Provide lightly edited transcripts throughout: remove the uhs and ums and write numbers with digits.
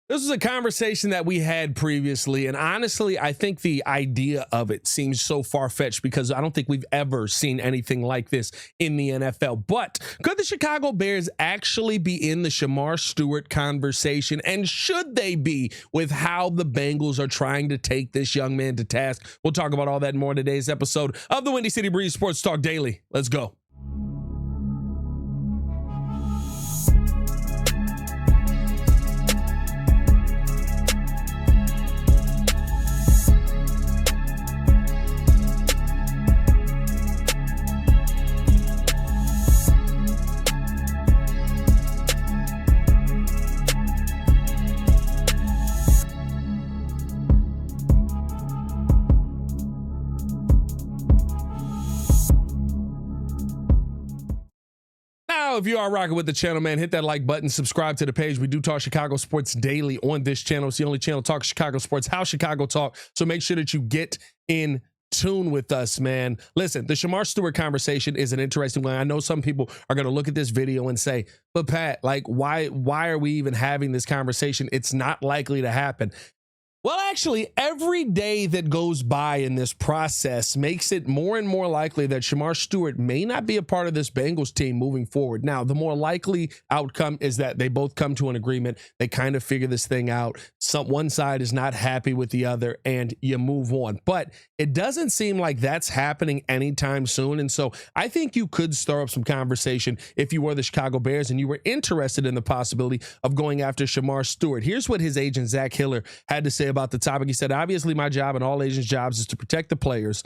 This was a conversation that we had previously, and honestly, I think the idea of it seems so far-fetched because I don't think we've ever seen anything like this in the NFL. But could the Chicago Bears actually be in the Shamar Stewart conversation, and should they be with how the Bengals are trying to take this young man to task? We'll talk about all that and more in today's episode of the Windy City Breeze Sports Talk Daily. Let's go. If you are rocking with the channel, man, hit that like button, subscribe to the page. We do talk Chicago sports daily on this channel. It's the only channel talk Chicago sports, how Chicago talk. So make sure that you get in tune with us, man. Listen, the Shamar Stewart conversation is an interesting one. I know some people are going to look at this video and say, but Pat, like, why are we even having this conversation? It's not likely to happen. Well, actually, every day that goes by in this process makes it more and more likely that Shamar Stewart may not be a part of this Bengals team moving forward. Now, the more likely outcome is that they both come to an agreement. They kind of figure this thing out. One side is not happy with the other, and you move on. But it doesn't seem like that's happening anytime soon. And so I think you could stir up some conversation if you were the Chicago Bears and you were interested in the possibility of going after Shamar Stewart. Here's what his agent, Zach Hiller, had to say about the topic. He said, obviously my job and all agents' jobs is to protect the players.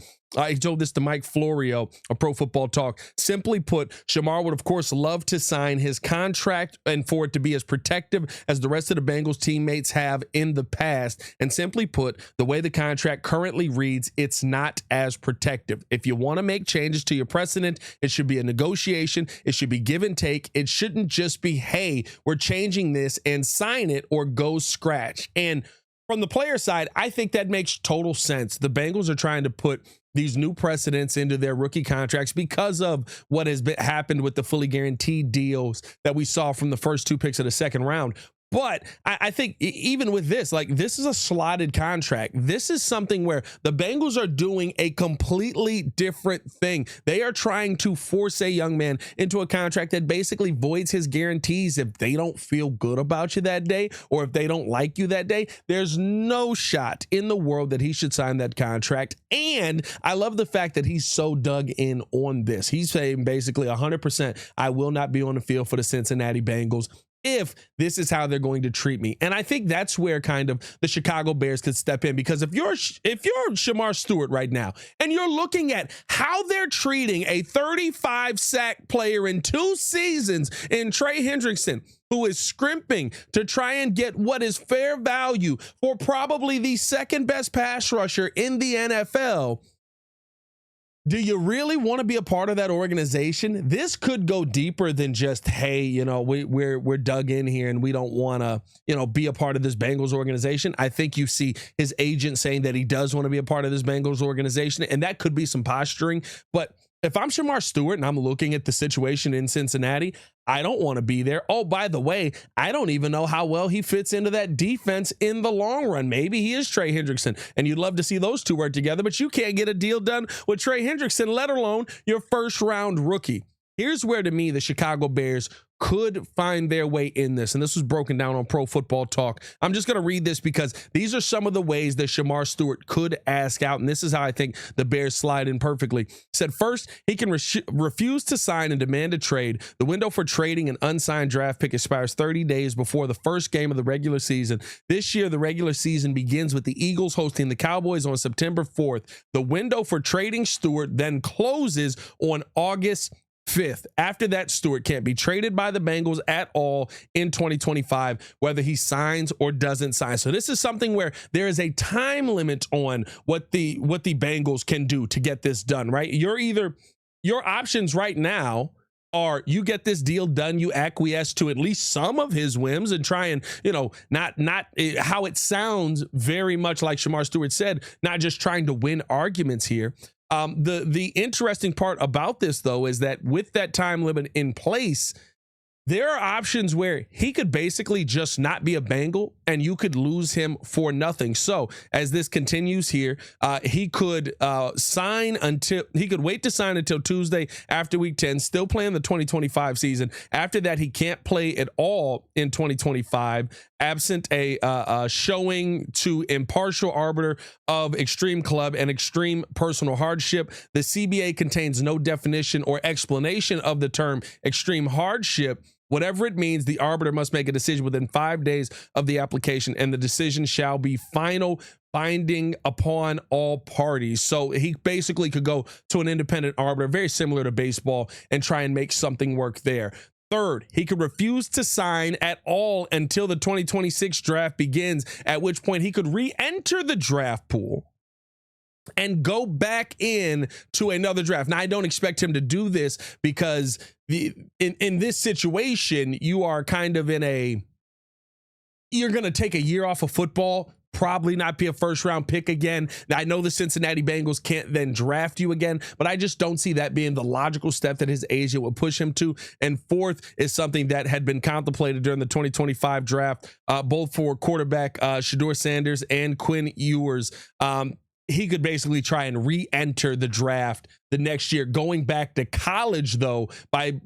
He told this to Mike Florio of Pro Football Talk. Simply put, Shamar would, of course, love to sign his contract and for it to be as protective as the rest of the Bengals teammates have in the past. And simply put, the way the contract currently reads, it's not as protective. If you want to make changes to your precedent, it should be a negotiation. It should be give and take. It shouldn't just be, hey, we're changing this and sign it or go scratch. And from the player side, I think that makes total sense. The Bengals are trying to put these new precedents into their rookie contracts because of what has happened with the fully guaranteed deals that we saw from the first two picks of the second round. But I think even with this, like, this is a slotted contract. This is something where the Bengals are doing a completely different thing. They are trying to force a young man into a contract that basically voids his guarantees if they don't feel good about you that day or if they don't like you that day. There's no shot in the world that he should sign that contract. And I love the fact that he's so dug in on this. He's saying basically 100%, I will not be on the field for the Cincinnati Bengals if this is how they're going to treat me. And I think that's where kind of the Chicago Bears could step in, because if you're Shamar Stewart right now and you're looking at how they're treating a 35-sack player in 2 seasons in Trey Hendrickson, who is scrimping to try and get what is fair value for probably the second best pass rusher in the NFL, do you really want to be a part of that organization? This could go deeper than just, hey, you know, we're dug in here and we don't want to, you know, be a part of this Bengals organization. I think you see his agent saying that he does want to be a part of this Bengals organization, and that could be some posturing. But if I'm Shamar Stewart and I'm looking at the situation in Cincinnati, I don't want to be there. Oh, by the way, I don't even know how well he fits into that defense in the long run. Maybe he is Trey Hendrickson, and you'd love to see those two work together, but you can't get a deal done with Trey Hendrickson, let alone your first-round rookie. Here's where, to me, the Chicago Bears could find their way in this. And this was broken down on Pro Football Talk. I'm just going to read this because these are some of the ways that Shamar Stewart could ask out. And this is how I think the Bears slide in perfectly. Said first, he can refuse to sign and demand a trade. The window for trading an unsigned draft pick expires 30 days before the first game of the regular season. This year, the regular season begins with the Eagles hosting the Cowboys on September 4th. The window for trading Stewart then closes on August 5th. After that, Stewart can't be traded by the Bengals at all in 2025, whether he signs or doesn't sign. So this is something where there is a time limit on what the Bengals can do to get this done, right? Your options right now are you get this deal done, you acquiesce to at least some of his whims and try and, you know, not how it sounds very much like Shamar Stewart said, not just trying to win arguments here. The interesting part about this, though, is that with that time limit in place, there are options where he could basically just not be a Bengal and you could lose him for nothing. So as this continues here, he could wait to sign until Tuesday after week 10, still playing the 2025 season. After that, he can't play at all in 2025, absent a showing to impartial arbiter of extreme club and extreme personal hardship. The CBA contains no definition or explanation of the term extreme hardship. Whatever it means, the arbiter must make a decision within 5 days of the application, and the decision shall be final, binding upon all parties. So he basically could go to an independent arbiter, very similar to baseball, and try and make something work there. Third, he could refuse to sign at all until the 2026 draft begins, at which point he could re-enter the draft pool and go back in to another draft. Now, I don't expect him to do this because in this situation, you are kind of you're going to take a year off of football, probably not be a first-round pick again. Now, I know the Cincinnati Bengals can't then draft you again, but I just don't see that being the logical step that his agent would push him to. And fourth is something that had been contemplated during the 2025 draft, both for quarterback Shedeur Sanders and Quinn Ewers. He could basically try and re-enter the draft the next year, going back to college, though, by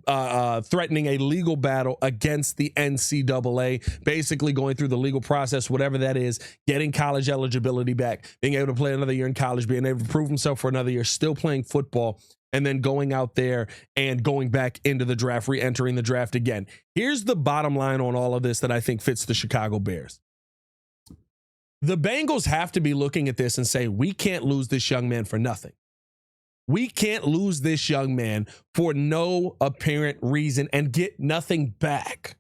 threatening a legal battle against the NCAA, basically going through the legal process, whatever that is, getting college eligibility back, being able to play another year in college, being able to prove himself for another year, still playing football, and then going out there and going back into the draft, re-entering the draft again. Here's the bottom line on all of this that I think fits the Chicago Bears. The Bengals have to be looking at this and say, we can't lose this young man for nothing. We can't lose this young man for no apparent reason and get nothing back.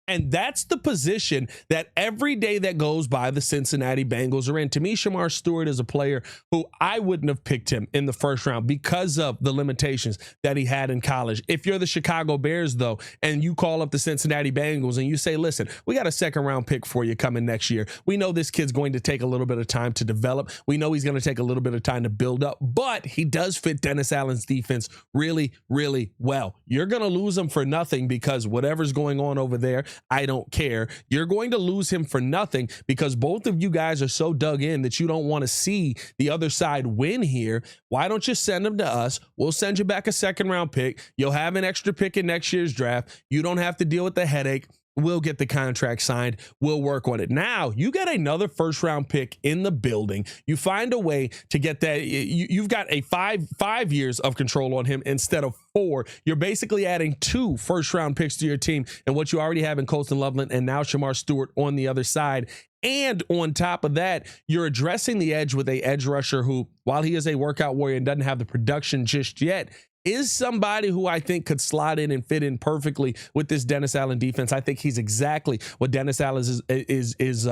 And that's the position that every day that goes by, the Cincinnati Bengals are in. To me, Shamar Stewart is a player who I wouldn't have picked him in the first round because of the limitations that he had in college. If you're the Chicago Bears, though, and you call up the Cincinnati Bengals and you say, listen, we got a second-round pick for you coming next year. We know this kid's going to take a little bit of time to develop. We know he's going to take a little bit of time to build up, but he does fit Dennis Allen's defense really, really well. You're going to lose him for nothing because whatever's going on over there, I don't care. You're going to lose him for nothing because both of you guys are so dug in that you don't want to see the other side win here. Why don't you send him to us? We'll send you back a second-round pick. You'll have an extra pick in next year's draft. You don't have to deal with the headache. We'll get the contract signed. We'll work on it. Now, you get another first-round pick in the building. You find a way to get that. You've got a five years of control on him instead of 4. You're basically adding 2 first-round picks to your team and what you already have in Colston Loveland and now Shamar Stewart on the other side. And on top of that, you're addressing the edge with a edge rusher who, while he is a workout warrior and doesn't have the production just yet, is somebody who I think could slot in and fit in perfectly with this Dennis Allen defense. I think he's exactly what Dennis Allen is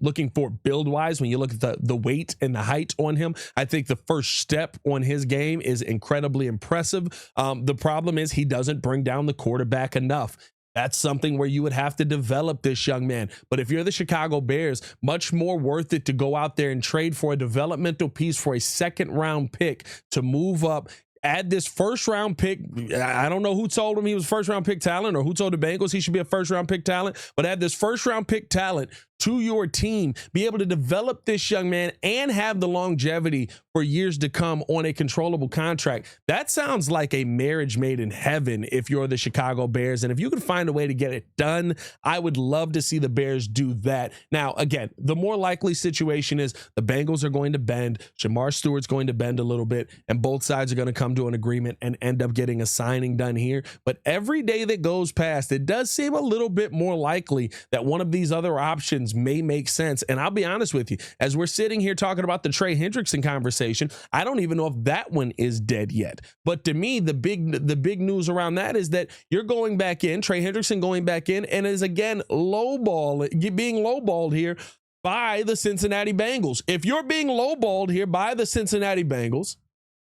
looking for build-wise. When you look at the weight and the height on him, I think the first step on his game is incredibly impressive. The problem is he doesn't bring down the quarterback enough. That's something where you would have to develop this young man. But if you're the Chicago Bears, much more worth it to go out there and trade for a developmental piece for a second-round pick to move up. Add this first-round pick. I don't know who told him he was first-round pick talent or who told the Bengals he should be a first-round pick talent, but add this first-round pick talent to your team, be able to develop this young man and have the longevity for years to come on a controllable contract. That sounds like a marriage made in heaven if you're the Chicago Bears. And if you can find a way to get it done, I would love to see the Bears do that. Now, again, the more likely situation is the Bengals are going to bend, Shamar Stewart's going to bend a little bit, and both sides are going to come to an agreement and end up getting a signing done here. But every day that goes past, it does seem a little bit more likely that one of these other options may make sense. And I'll be honest with you, as we're sitting here talking about the Trey Hendrickson conversation, I don't even know if that one is dead yet. But to me, the big news around that is that you're going back in, Trey Hendrickson going back in, and is again being lowballed here by the Cincinnati Bengals. If you're being lowballed here by the Cincinnati Bengals,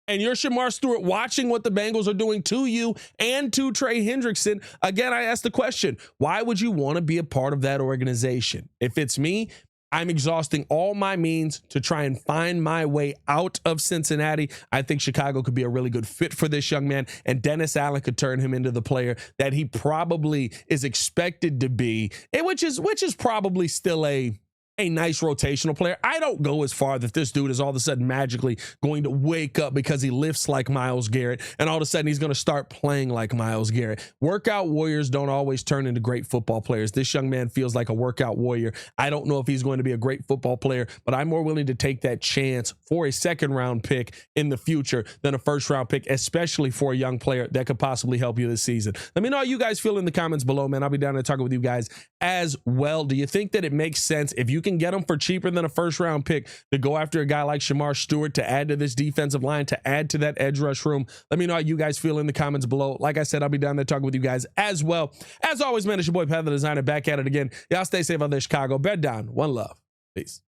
and you're Shamar Stewart watching what the Bengals are doing to you and to Trey Hendrickson, again, I ask the question, why would you want to be a part of that organization? If it's me, I'm exhausting all my means to try and find my way out of Cincinnati. I think Chicago could be a really good fit for this young man, and Dennis Allen could turn him into the player that he probably is expected to be, which is probably still a nice rotational player. I don't go as far that this dude is all of a sudden magically going to wake up because he lifts like Myles Garrett and all of a sudden he's going to start playing like Myles Garrett. Workout warriors don't always turn into great football players. This young man feels like a workout warrior. I don't know if he's going to be a great football player, but I'm more willing to take that chance for a second-round pick in the future than a first-round pick, especially for a young player that could possibly help you this season. Let me know how you guys feel in the comments below, man. I'll be down there talking with you guys as well. Do you think that it makes sense if you can get him for cheaper than a first-round pick to go after a guy like Shamar Stewart to add to this defensive line, to add to that edge rush room? Let me know how you guys feel in the comments below. Like I said, I'll be down there talking with you guys as well. As always, man, it's your boy Pat the Designer back at it again. Y'all stay safe out there, Chicago. Bed down. One love. Peace.